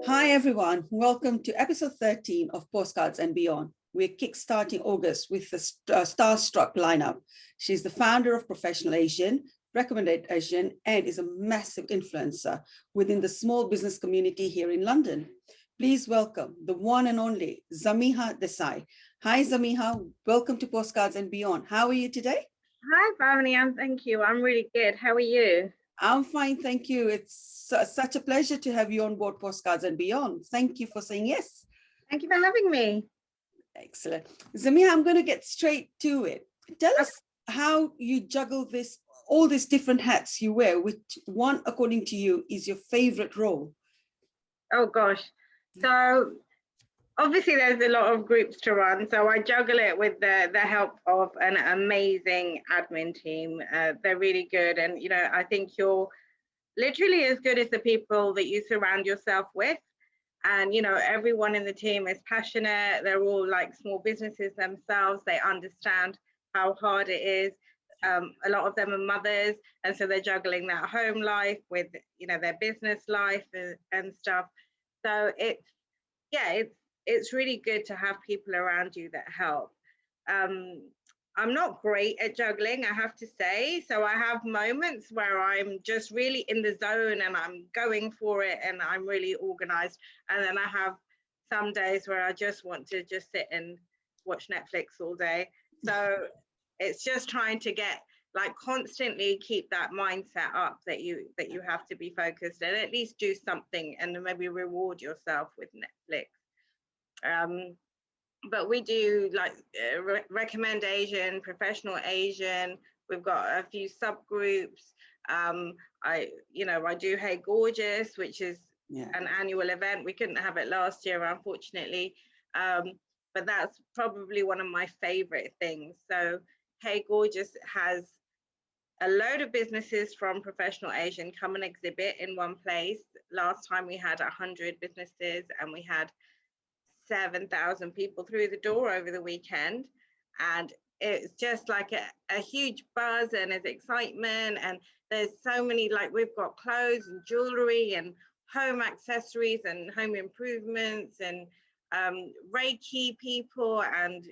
Hi, everyone. Welcome to episode 13 of Postcards and Beyond. We're kickstarting August with a star-struck lineup. She's the founder of Professional Asian, Recommended Asian, and is a massive influencer within the small business community here in London. Please welcome the one and only Zamiha Desai. Hi, Zamiha. Welcome to Postcards and Beyond. How are you today? Hi, Bhavani. Thank you. I'm really good. How are you? I'm fine, thank you. It's such a pleasure to have you on board Postcards and Beyond. Thank you for saying yes. Thank you for having me. Excellent. Zamia, I'm going to get straight to it. Tell us how you juggle all these different hats you wear, which one, according to you, is your favorite role? Oh, gosh. So obviously there's a lot of groups to run. So I juggle it with the help of an amazing admin team. They're really good. And, I think you're literally as good as the people that you surround yourself with. And, everyone in the team is passionate. They're all like small businesses themselves. They understand how hard it is. A lot of them are mothers. And so they're juggling that home life with, their business life and stuff. So it's really good to have people around you that help. I'm not great at juggling, I have to say. So I have moments where I'm just really in the zone and I'm going for it and I'm really organized. And then I have some days where I just want to just sit and watch Netflix all day. So it's just trying to constantly keep that mindset up that you have to be focused and at least do something and maybe reward yourself with Netflix. But we do recommend Asian, professional Asian. We've got a few subgroups. I do Hey Gorgeous, which is an annual event. We couldn't have it last year, unfortunately. But that's probably one of my favorite things. So Hey Gorgeous has a load of businesses from Professional Asian come and exhibit in one place. Last time we had 100 businesses and we had 7,000 people through the door over the weekend. And it's just like a huge buzz and there's excitement. And there's so many, we've got clothes and jewelry and home accessories and home improvements and Reiki people and,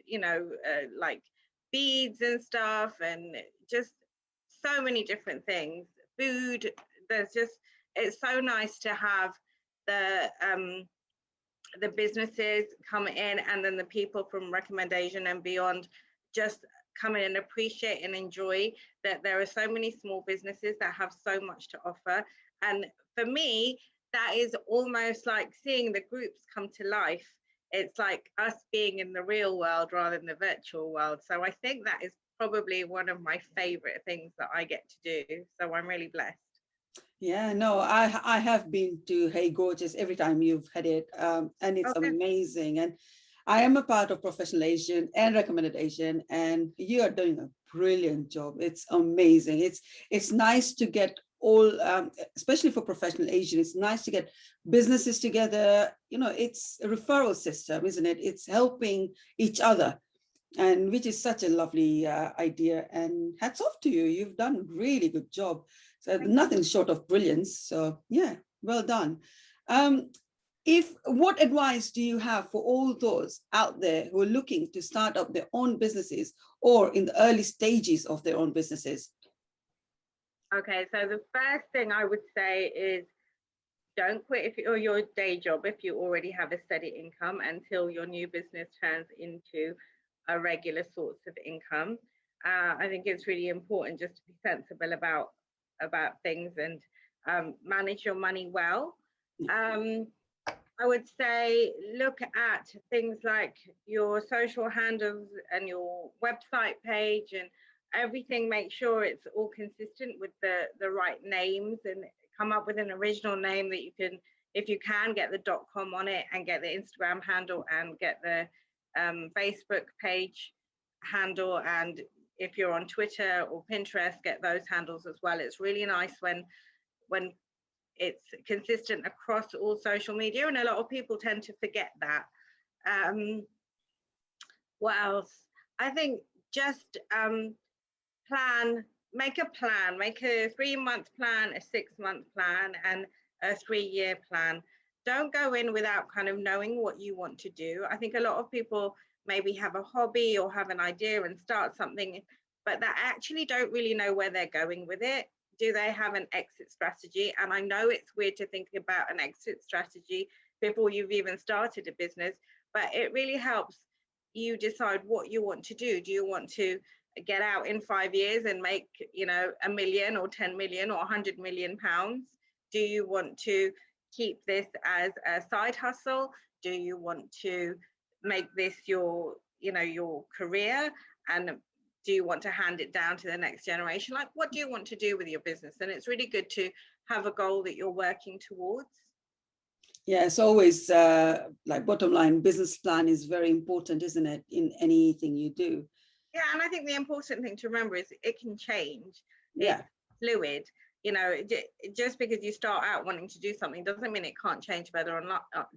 beads and stuff and just so many different things. Food, it's so nice to have the businesses come in and then the people from Recommendation and Beyond just come in and appreciate and enjoy that there are so many small businesses that have so much to offer. And for me, that is almost like seeing the groups come to life. It's like us being in the real world rather than the virtual world. So I think that is probably one of my favorite things that I get to do. So I'm really blessed. Yeah, no, I have been to Hey Gorgeous every time you've had it, and it's amazing. And I am a part of Professional Asian and Recommended Asian, and you are doing a brilliant job. It's amazing. It's nice to get all, especially for Professional Asian, it's nice to get businesses together. It's a referral system, isn't it? It's helping each other, and which is such a lovely idea. And hats off to you. You've done a really good job. So nothing short of brilliance. So yeah, well done. What advice do you have for all those out there who are looking to start up their own businesses or in the early stages of their own businesses? Okay, so the first thing I would say is don't quit your day job if you already have a steady income until your new business turns into a regular source of income. I think it's really important just to be sensible about things and manage your money well. I would say look at things like your social handles and your website page and everything. Make sure it's all consistent with the right names and come up with an original name that you can, if you can, get the .com on it and get the Instagram handle and get the Facebook page handle, and if you're on Twitter or Pinterest, get those handles as well. It's really nice when it's consistent across all social media, and a lot of people tend to forget that. What else? I think just make a plan, make a 3-month plan, a 6-month plan, and a 3-year plan. Don't go in without kind of knowing what you want to do. I think a lot of people maybe have a hobby or have an idea and start something, but that actually don't really know where they're going with it. Do they have an exit strategy? And I know it's weird to think about an exit strategy before you've even started a business, but it really helps you decide what you want to do. Do you want to get out in 5 years and make, you know, 1 million or 10 million or 100 million pounds? Do you want to keep this as a side hustle? Do you want to make this your, you know, your career? And do you want to hand it down to the next generation? Like, what do you want to do with your business? And it's really good to have a goal that you're working towards. Yeah, it's always like bottom line, business plan is very important, isn't it, in anything you do? Yeah, and I think the important thing to remember is it can change. Yeah. It's fluid. You know, just because you start out wanting to do something doesn't mean it can't change further on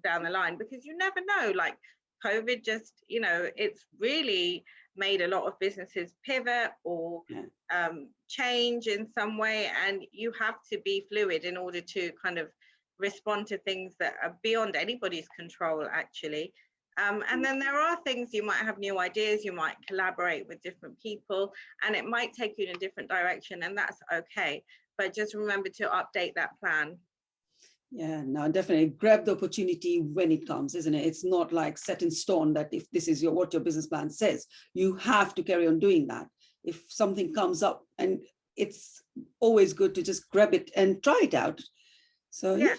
down the line, because you never know. Like COVID just, you know, it's really made a lot of businesses pivot or change in some way, and you have to be fluid in order to kind of respond to things that are beyond anybody's control, actually. And then there are things, you might have new ideas, you might collaborate with different people, and it might take you in a different direction, and that's okay. But just remember to update that plan. Yeah, no, definitely grab the opportunity when it comes, isn't it? It's not like set in stone that if this is what your business plan says, you have to carry on doing that. If something comes up, and it's always good to just grab it and try it out. So yeah,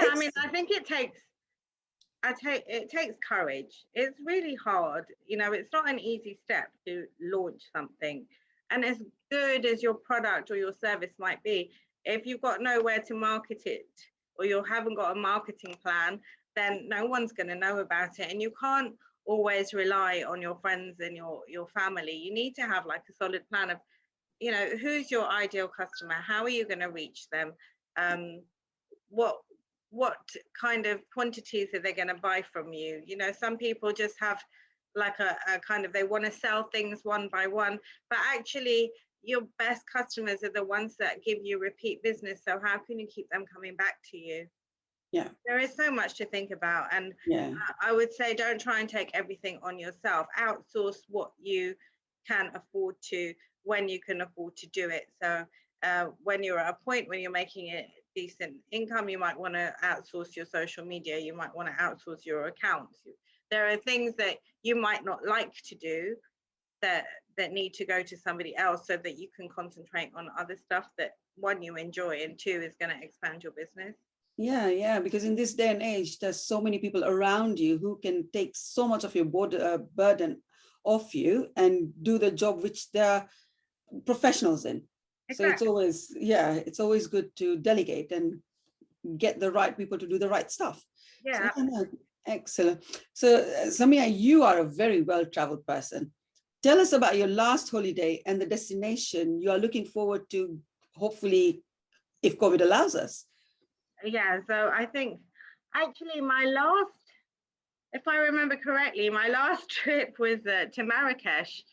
I mean, I think it takes courage. It's really hard. You know, it's not an easy step to launch something. And as good as your product or your service might be, if you've got nowhere to market it, or you haven't got a marketing plan, then no one's going to know about it. And you can't always rely on your friends and your family. You need to have like a solid plan of, you know, who's your ideal customer? How are you going to reach them? What kind of quantities are they going to buy from you? You know, some people just have like a kind of, they want to sell things one by one, but actually your best customers are the ones that give you repeat business. So how can you keep them coming back to you? Yeah, there is so much to think about. And yeah, I would say don't try and take everything on yourself. Outsource what you can afford to, when you can afford to do it. So when you're at a point when you're making a decent income, you might want to outsource your social media, you might want to outsource your accounts. There are things that you might not like to do that need to go to somebody else, so that you can concentrate on other stuff that, one, you enjoy, and two, is going to expand your business. yeah, because in this day and age, there's so many people around you who can take so much of your burden off you and do the job which they're professionals in. So Exactly. it's always good to delegate and get the right people to do the right stuff. So, Yeah. no, excellent. So Zamiha, you are a very well-traveled person. Tell us about your last holiday and the destination you are looking forward to, hopefully, if COVID allows us. Yeah, so I think actually my last, if I remember correctly, my last trip was to Marrakesh,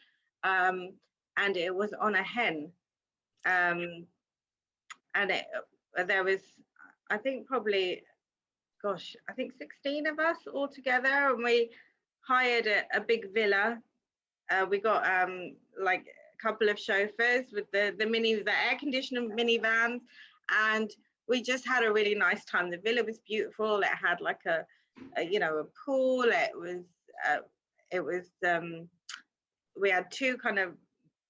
and it was on a hen. Um, and there was, I think probably, gosh, I think 16 of us all together, and we hired a big villa. We got like a couple of chauffeurs with the air conditioned minivans, and we just had a really nice time. The villa was beautiful. It had like a pool. It was we had two kind of,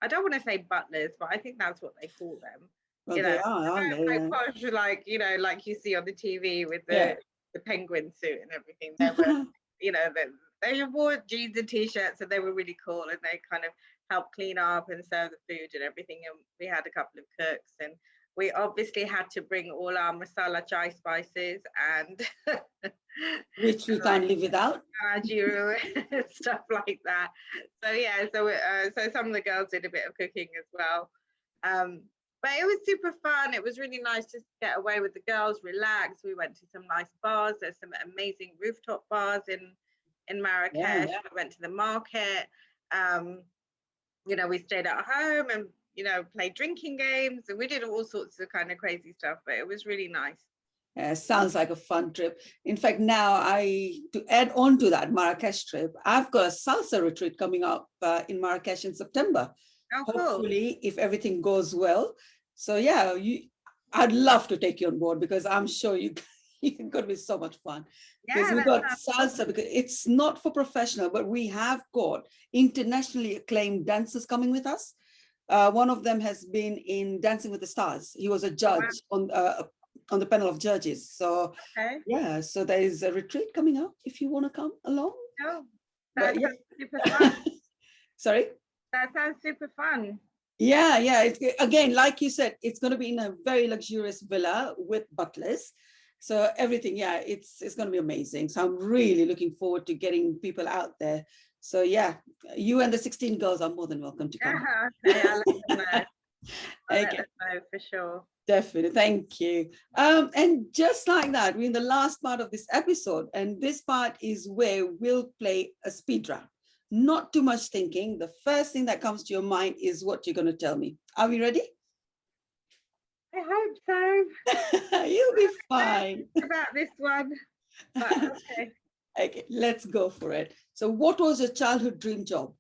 I don't want to say butlers, but I think that's what they call them. Well, You know, they are, aren't they? quite posh, like, you know, like you see on the TV with Yeah. the penguin suit and everything. They were, you know, they wore jeans and t-shirts, and they were really cool, and they kind of helped clean up and serve the food and everything. And we had a couple of cooks, and we obviously had to bring all our masala chai spices and Which we can't live without. stuff like that. So yeah, so some of the girls did a bit of cooking as well. But it was super fun. It was really nice just to get away with the girls, relax. We went to some nice bars. There's some amazing rooftop bars in Marrakesh. Yeah. We went to the market. we stayed at home and, played drinking games, and we did all sorts of kind of crazy stuff, but it was really nice. Sounds like a fun trip. In fact, now to add on to that Marrakesh trip, I've got a salsa retreat coming up in Marrakesh in September. Oh, cool. Hopefully, if everything goes well. So yeah, I'd love to take you on board, because I'm sure it's going to be so much fun. Because Yeah, we've that got sounds salsa, because it's not for professional, but we have got internationally acclaimed dancers coming with us. One of them has been in Dancing with the Stars. He was a judge on the panel of judges. So okay. yeah, so there is a retreat coming up if you want to come along. Oh, But that yeah. sounds super fun. Sorry? That sounds super fun. Yeah. It's, again, like you said, it's going to be in a very luxurious villa with butlers. So everything, yeah, it's going to be amazing. So I'm really looking forward to getting people out there. So yeah, you and the 16 girls are more than welcome to come. Yeah, okay, I'll let them know. I'll let Okay. them know for sure. Definitely. Thank you. And just like that, we're in the last part of this episode. And this part is where we'll play a speed round. Not too much thinking. The first thing that comes to your mind is what you're going to tell me. Are we ready? I hope so. You'll be fine. About this one, but okay. Okay, let's go for it. So what was your childhood dream job?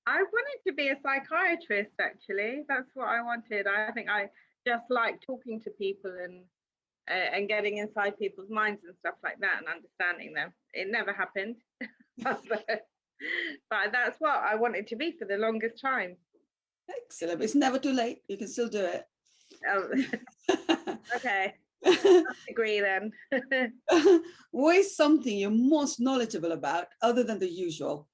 I wanted to be a psychiatrist, actually. That's what I wanted. I think I just like talking to people and getting inside people's minds and stuff like that and understanding them. It never happened, but that's what I wanted to be for the longest time. Excellent. It's never too late. You can still do it. Oh, okay. I'll agree then. What is something you're most knowledgeable about other than the usual?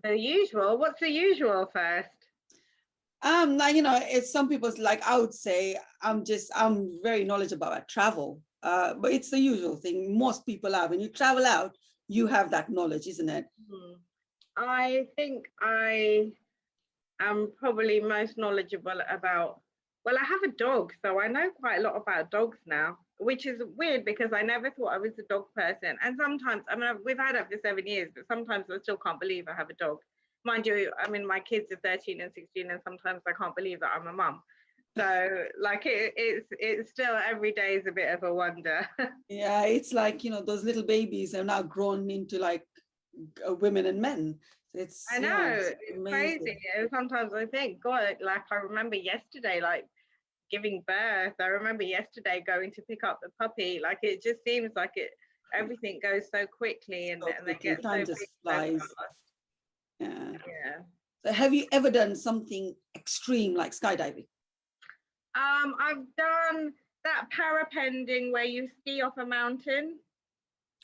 The usual. What's the usual first? Now, it's some people's, like, I would say I'm very knowledgeable about travel. But it's the usual thing most people have. When you travel out, you have that knowledge, isn't it? I think I am probably most knowledgeable about, well, I have a dog, so I know quite a lot about dogs now, which is weird because I never thought I was a dog person. And sometimes, I mean, we've had it for 7 years, but sometimes I still can't believe I have a dog. Mind you, I mean, my kids are 13 and 16, and sometimes I can't believe that I'm a mum. So, like, it's still every day is a bit of a wonder. Yeah, it's like, those little babies are now grown into like women and men. I know, it's crazy. And sometimes I think, God, like, I remember yesterday, like, giving birth. I remember yesterday going to pick up the puppy. Like, it just seems like everything goes so quickly, and they get so time big just so flies. fast. Yeah. Yeah. So have you ever done something extreme like skydiving? I've done that parapending where you ski off a mountain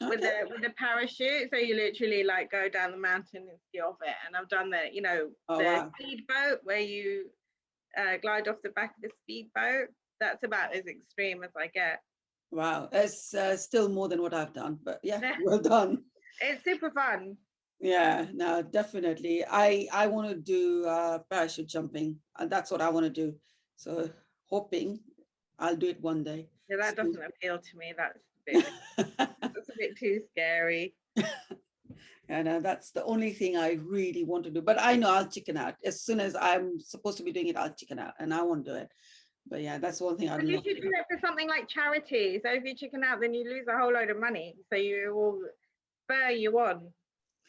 with a parachute. So you literally like go down the mountain and ski off it. And I've done the speedboat where you glide off the back of the speedboat. That's about as extreme as I get. Wow, that's still more than what I've done, but yeah, well done. It's super fun. Yeah, no, definitely. I want to do parachute jumping, and that's what I want to do. So hoping I'll do it one day. Yeah, that doesn't appeal to me. That's a bit too scary. And that's the only thing I really want to do. But I know I'll chicken out. As soon as I'm supposed to be doing it, I'll chicken out, and I won't do it. But yeah, that's one thing I'd love to do. You should do it for something like charity. So if you chicken out, then you lose a whole load of money. So you will spur you on.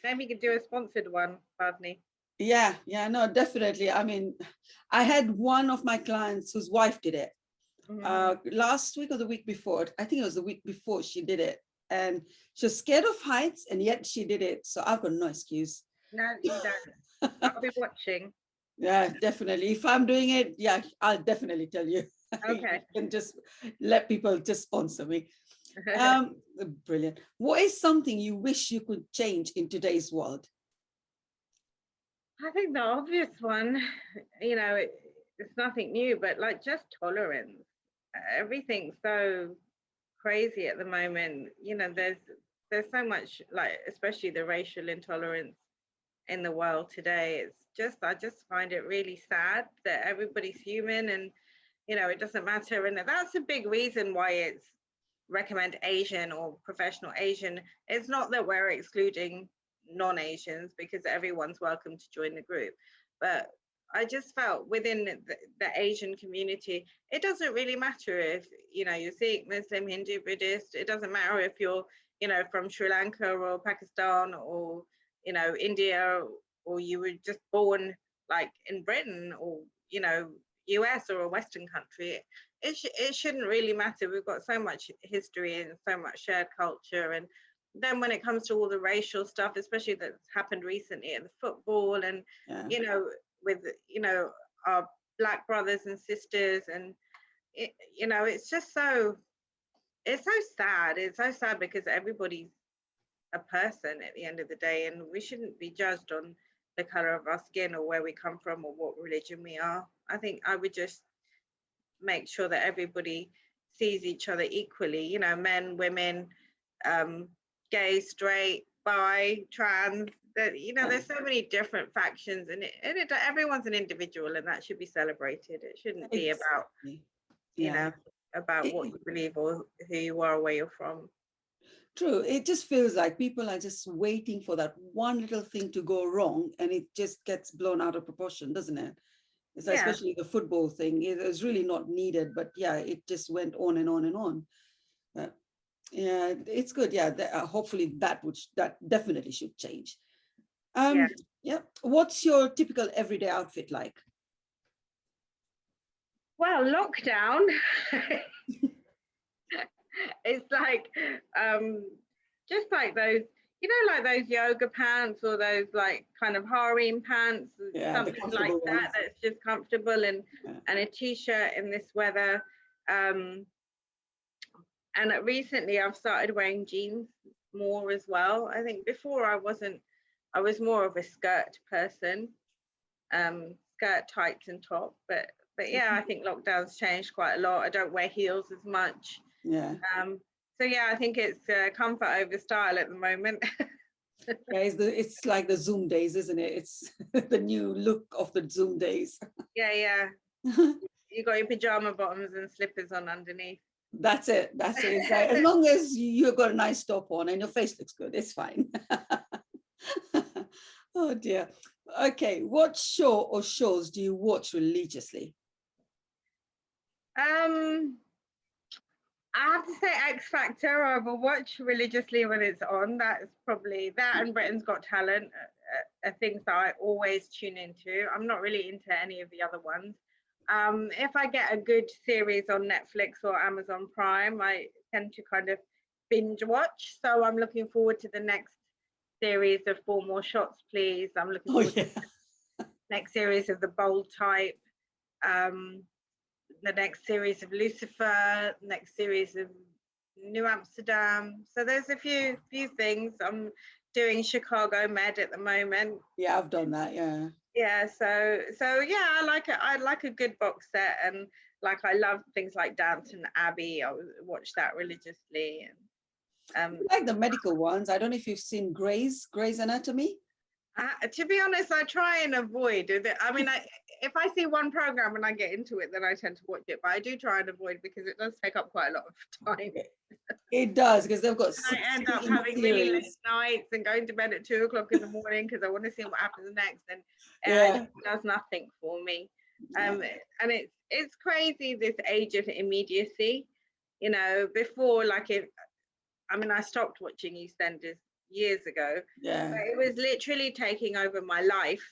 Then we could do a sponsored one, Bhavni. Yeah, no, definitely. I mean, I had one of my clients whose wife did it. Last week or the week before, I think it was the week before she did it. And she was scared of heights, and yet she did it. So I've got no excuse. No, you don't. I'll be watching. Yeah, definitely. If I'm doing it, yeah, I'll definitely tell you. Okay. You can just let people just sponsor me. Brilliant. What is something you wish you could change in today's world? I think the obvious one, it's nothing new, but like just tolerance. Everything's so crazy at the moment. There's so much, like, especially the racial intolerance in the world today. I just find it really sad that everybody's human, and it doesn't matter. And that's a big reason why it's recommend Asian or professional Asian. It's not that we're excluding non-Asians, because everyone's welcome to join the group. But I just felt within the Asian community, it doesn't really matter if, you know, you're Sikh, Muslim, Hindu, Buddhist. It doesn't matter if you're, you know, from Sri Lanka or Pakistan or, you know, India, or you were just born like in Britain or, you know, US or a Western country. It shouldn't really matter. We've got so much history and so much shared culture. And then when it comes to all the racial stuff, especially that's happened recently in the football and, you know, with, you know, our Black brothers and sisters, and you know, it's just so, it's so sad. It's so sad because everybody's a person at the end of the day, and we shouldn't be judged on the color of our skin or where we come from or what religion we are. I think I would just make sure that everybody sees each other equally, you know, men, women, gay, straight, bi, trans, that, you know, there's so many different factions, and everyone's an individual, and that should be celebrated. It shouldn't be about, you know, about what you believe or who you are or where you're from. True. It just feels like people are just waiting for that one little thing to go wrong, and it just gets blown out of proportion, doesn't it? It's especially the football thing. It was really not needed, but yeah, it just went on and on and on. Yeah, it's good. Yeah, hopefully that definitely should change. Yeah. What's your typical everyday outfit like? Well, lockdown. It's like just like those, you know, like those yoga pants or those like kind of harem pants, something like that, that's just comfortable, and a t-shirt in this weather. And recently I've started wearing jeans more as well. I think before I was more of a skirt person, skirt, tights and top, but yeah, I think lockdown's changed quite a lot. I don't wear heels as much. So yeah, I think it's comfort over style at the moment. Yeah, it's like the Zoom days, isn't it? It's the new look of the Zoom days. Yeah. You got your pajama bottoms and slippers on underneath. That's it. It's like, as long as you've got a nice top on and your face looks good, it's fine. Oh dear. Okay, what show or shows do you watch religiously? I have to say X Factor. I will watch religiously when it's on. That's probably that, and Britain's Got Talent are things that I always tune into. I'm not really into any of the other ones. If I get a good series on Netflix or Amazon Prime, I tend to kind of binge watch. So I'm looking forward to the next series of Four More Shots, Please. I'm looking forward to the next series of The Bold Type. The next series of Lucifer, next series of New Amsterdam. So there's a few things. I'm doing Chicago Med at the moment. Yeah, I've done that. Yeah. Yeah. So yeah, I like it. I like a good box set, and like I love things like Downton Abbey. I watch that religiously. And I like the medical ones. I don't know if you've seen Grey's Anatomy. To be honest, I try and avoid it. I mean, if I see one program and I get into it, then I tend to watch it. But I do try and avoid because it does take up quite a lot of time. It does, because they've got. I end up having really late nights and going to bed at 2 o'clock in the morning because I want to see what happens next, and it does nothing for me. And it's crazy, this age of immediacy. You know, before, like, I stopped watching EastEnders years ago. Yeah. But it was literally taking over my life,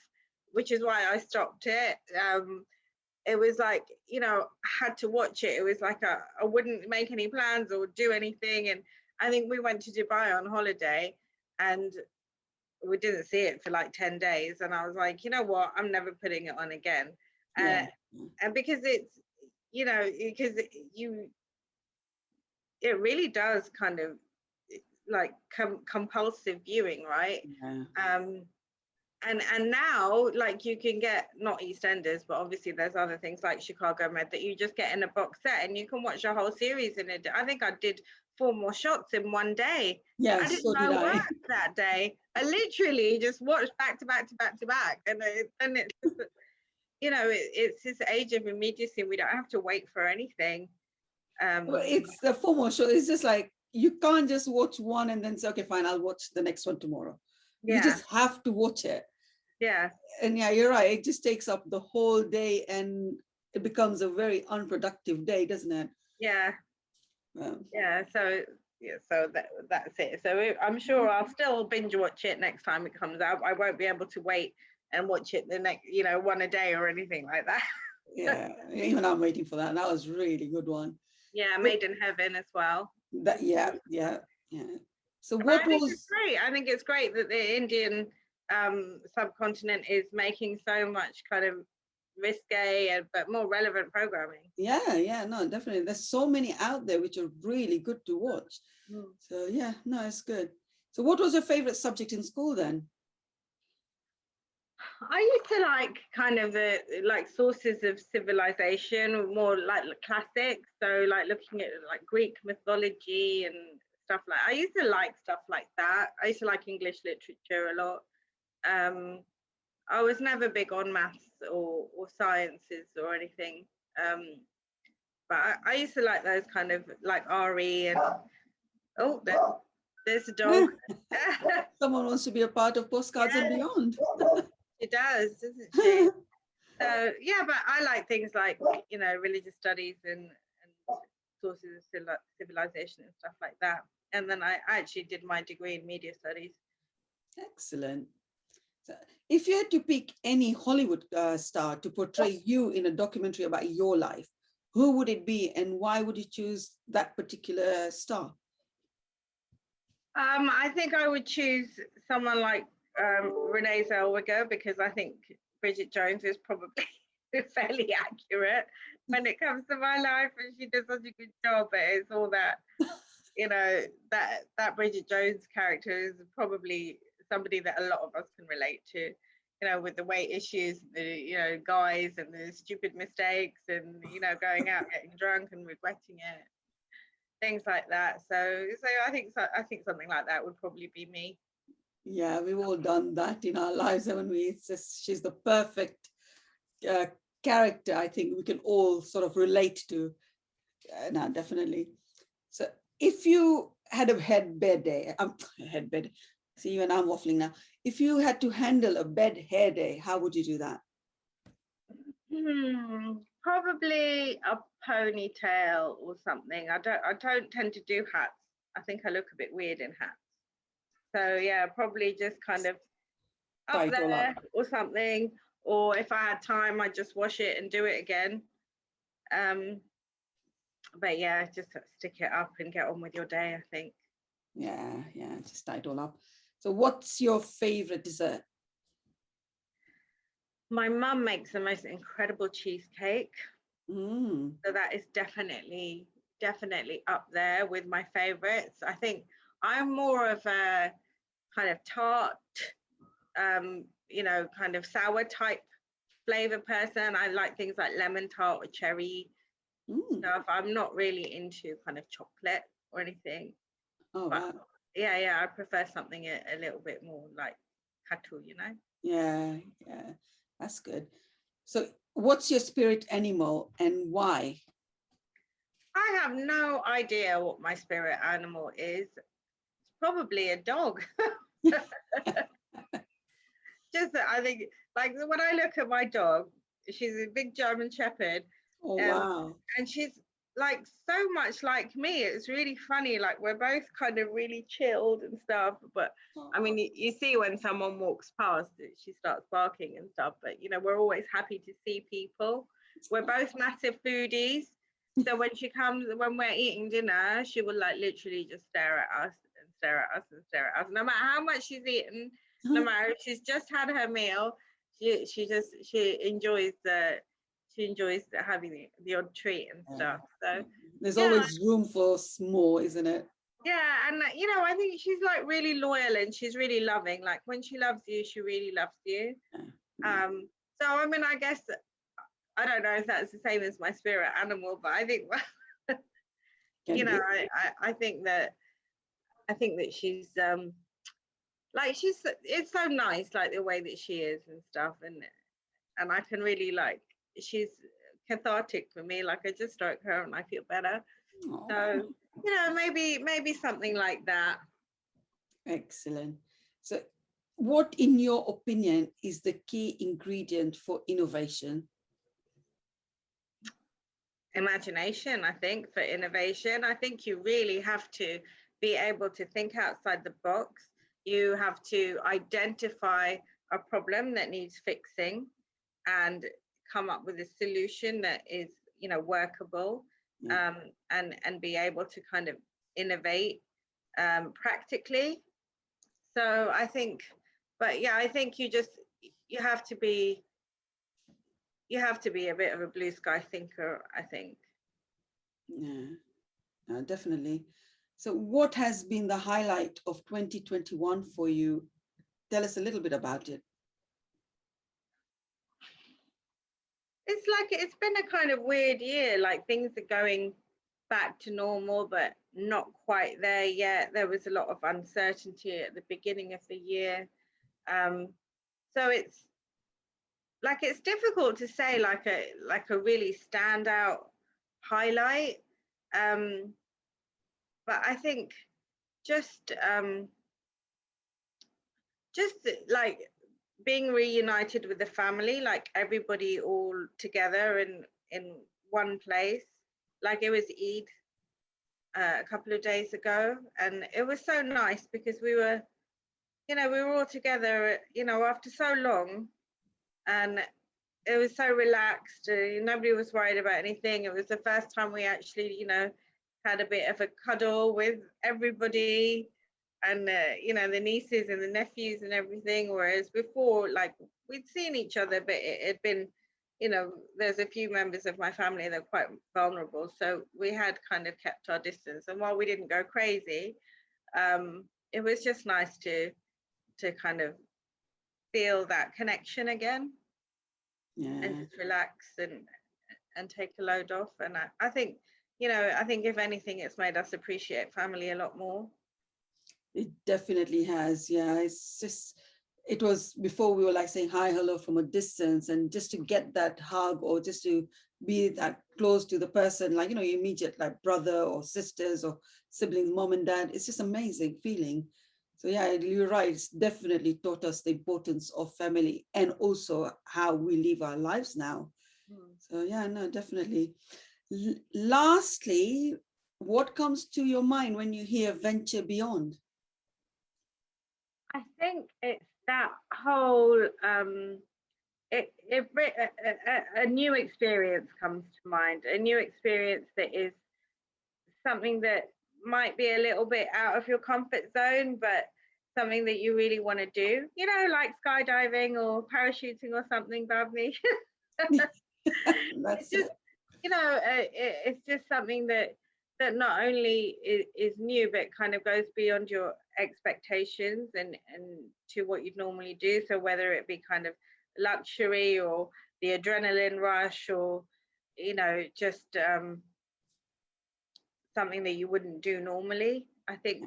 which is why I stopped it. It was like, you know, I had to watch it. It was like I wouldn't make any plans or do anything. And I think we went to Dubai on holiday and we didn't see it for like 10 days. And I was like, you know what, I'm never putting it on again. And because it's, you know, because it really does kind of like compulsive viewing, right? And now, like, you can get not EastEnders, but obviously there's other things like Chicago Med that you just get in a box set and you can watch a whole series in it. I think I did 4 More Shots in one day. I didn't know work that day. I literally just watched back to back to back to back, and it's just, you know, it's this age of immediacy. We don't have to wait for anything. Well, it's the 4 More Shots. It's just like, you can't just watch one and then say, okay, fine, I'll watch the next one tomorrow. You Yeah. just have to watch it. Yeah. And yeah, you're right. It just takes up the whole day and it becomes a very unproductive day, doesn't it? Yeah. Um, Yeah. So yeah. So that's it. So I'm sure I'll still binge watch it next time it comes out. I won't be able to wait and watch it the next, one a day or anything like that. yeah, even I'm waiting for that. That was a really good one. Yeah. But Made in Heaven as well. that, yeah. So But what I think it's was, great. I think it's great that the Indian subcontinent is making so much kind of risque but more relevant programming. yeah, no, definitely. There's so many out there which are really good to watch. Mm. So yeah, no, it's good. So what was your favorite subject in school then? I used to like kind of the like sources of civilization, more like classics. So like looking at like Greek mythology and stuff like. I used to like stuff like that. I used to like English literature a lot. Um, I was never big on maths or sciences or anything. Um, but I used to like those kind of like RE and oh, there's a dog. Someone wants to be a part of Postcards and Yeah, Beyond. she does, doesn't she? So yeah, but I like things like religious studies and sources of civilization and stuff like that. And then I actually did my degree in media studies. Excellent. So if you had to pick any Hollywood star to portray you in a documentary about your life, who would it be and why would you choose that particular star? I think I would choose someone like Renee Zellweger because I think Bridget Jones is probably fairly accurate when it comes to my life, and she does such a good job. But it's all that that Bridget Jones character is probably somebody that a lot of us can relate to. With the weight issues, the guys and the stupid mistakes, and going out getting drunk and regretting it, things like that. So I think something like that would probably be me. Yeah, we've all done that in our lives, haven't we? It's just, she's the perfect uh, character I think we can all sort of relate to. No, definitely. So if you had a head bed day, head bed, see, even I'm waffling now. If you had to handle a bed hair day, how would you do that? Probably a ponytail or something. I don't tend to do hats. I think I look a bit weird in hats. So yeah, probably just kind of Tie up it all up. there or something. Or if I had time, I'd just wash it and do it again. Um, but yeah, just stick it up and get on with your day, I think. Yeah, just tie it all up. So what's your favorite dessert? My mum makes the most incredible cheesecake. Mm. So that is definitely up there with my favorites. I think I'm more of a kind of tart, kind of sour type flavor person. I like things like lemon tart or cherry stuff. I'm not really into kind of chocolate or anything. Oh, But wow. yeah, I prefer something a little bit more like katu. Yeah, that's good. So what's your spirit animal and why? I have no idea what my spirit animal is. It's probably a dog. Just that I think, like when I look at my dog, she's a big German Shepherd, Oh, um, wow. and she's like so much like me. It's really funny. Like we're both kind of really chilled and stuff. But I mean, you see when someone walks past, she starts barking and stuff. But we're always happy to see people. We're both massive foodies. So when she comes, when we're eating dinner, she will like literally just stare at us and stare at us and stare at us. No matter how much she's eaten, no matter if she's just had her meal, she enjoys having the odd treat and stuff. So There's yeah, always room for more, isn't it? yeah, and I think she's like really loyal and she's really loving. Like when she loves you, she really loves you. Yeah. So I mean, I guess I don't know if that's the same as my spirit animal, but I think Can be. I think that she's like it's so nice like the way that she is and stuff, and I can really like she's cathartic for me. Like I just stroke her and I feel better. Oh, So maybe something like that. excellent. So what, in your opinion, is the key ingredient for innovation? Imagination, I think, for innovation. I think you really have to be able to think outside the box. You have to identify a problem that needs fixing and come up with a solution that is, workable, Yeah. and be able to kind of innovate practically. So I think, but yeah, I think you have to be a bit of a blue sky thinker, I think. Yeah, definitely. So what has been the highlight of 2021 for you? Tell us a little bit about it. It's been a kind of weird year, like things are going back to normal, but not quite there yet. There was a lot of uncertainty at the beginning of the year. So it's difficult to say like a really standout highlight. But I think just just like being reunited with the family, like everybody all together in one place. Like it was Eid a couple of days ago, and it was so nice because we were all together, after so long, and it was so relaxed. Nobody was worried about anything. It was the first time we actually, had a bit of a cuddle with everybody, and the nieces and the nephews and everything. Whereas before, like we'd seen each other, but it had been, there's a few members of my family that are quite vulnerable, so we had kind of kept our distance. And while we didn't go crazy, it was just nice to kind of feel that connection again, and Yeah. just relax and take a load off. And I think, if anything, it's made us appreciate family a lot more. It definitely has. Yeah, it's just, it was before we were like saying hi, hello from a distance, and just to get that hug or just to be that close to the person, like, your immediate like brother or sisters or siblings, mom and dad, it's just amazing feeling. So yeah, you're right. It's definitely taught us the importance of family and also how we live our lives now. Hmm. So yeah, no, definitely. Lastly, what comes to your mind when you hear venture beyond? I think it's that whole a new experience comes to mind, a new experience that is something that might be a little bit out of your comfort zone, but something that you really want to do, like skydiving or parachuting or something, Bhavni. It's That's just, it. it's just something that not only is new, but kind of goes beyond your expectations and to what you'd normally do. So whether it be kind of luxury or the adrenaline rush, or just something that you wouldn't do normally, I think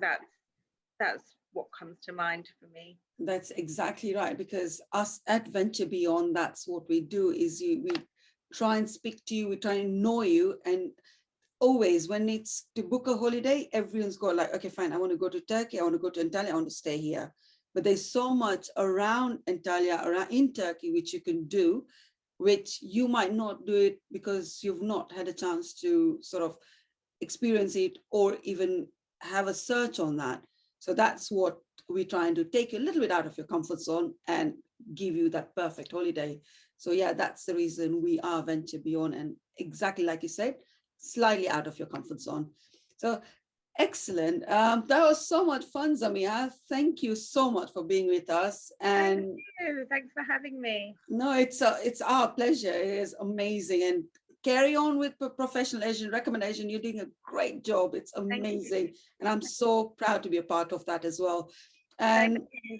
that's what comes to mind for me. That's exactly right. Because us at Venture Beyond, that's what we do is we try and speak to you, we try and know you. And always when it's to book a holiday, everyone's got like, okay, fine, I want to go to Turkey, I want to go to Antalya, I want to stay here. But there's so much around Antalya, around in Turkey, which you can do, which you might not do it because you've not had a chance to sort of experience it or even have a search on that. So that's what we're trying to take you a little bit out of your comfort zone and give you that perfect holiday. So yeah, that's the reason we are Venture Beyond, and exactly like you said, slightly out of your comfort zone. So excellent. That was so much fun, Zamiha. Thank you so much for being with us. Thank And you. Thanks for having me. no, it's our pleasure. It is amazing. And carry on with professional Asian recommendation. You're doing a great job. It's Thank amazing. you. And I'm so proud to be a part of that as well. Thank And you.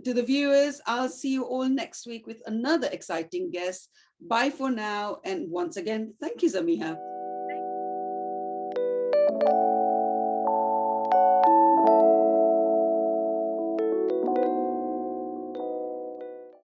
to the viewers, I'll see you all next week with another exciting guest. Bye for now. And once again, thank you, Zamiha. Thank you.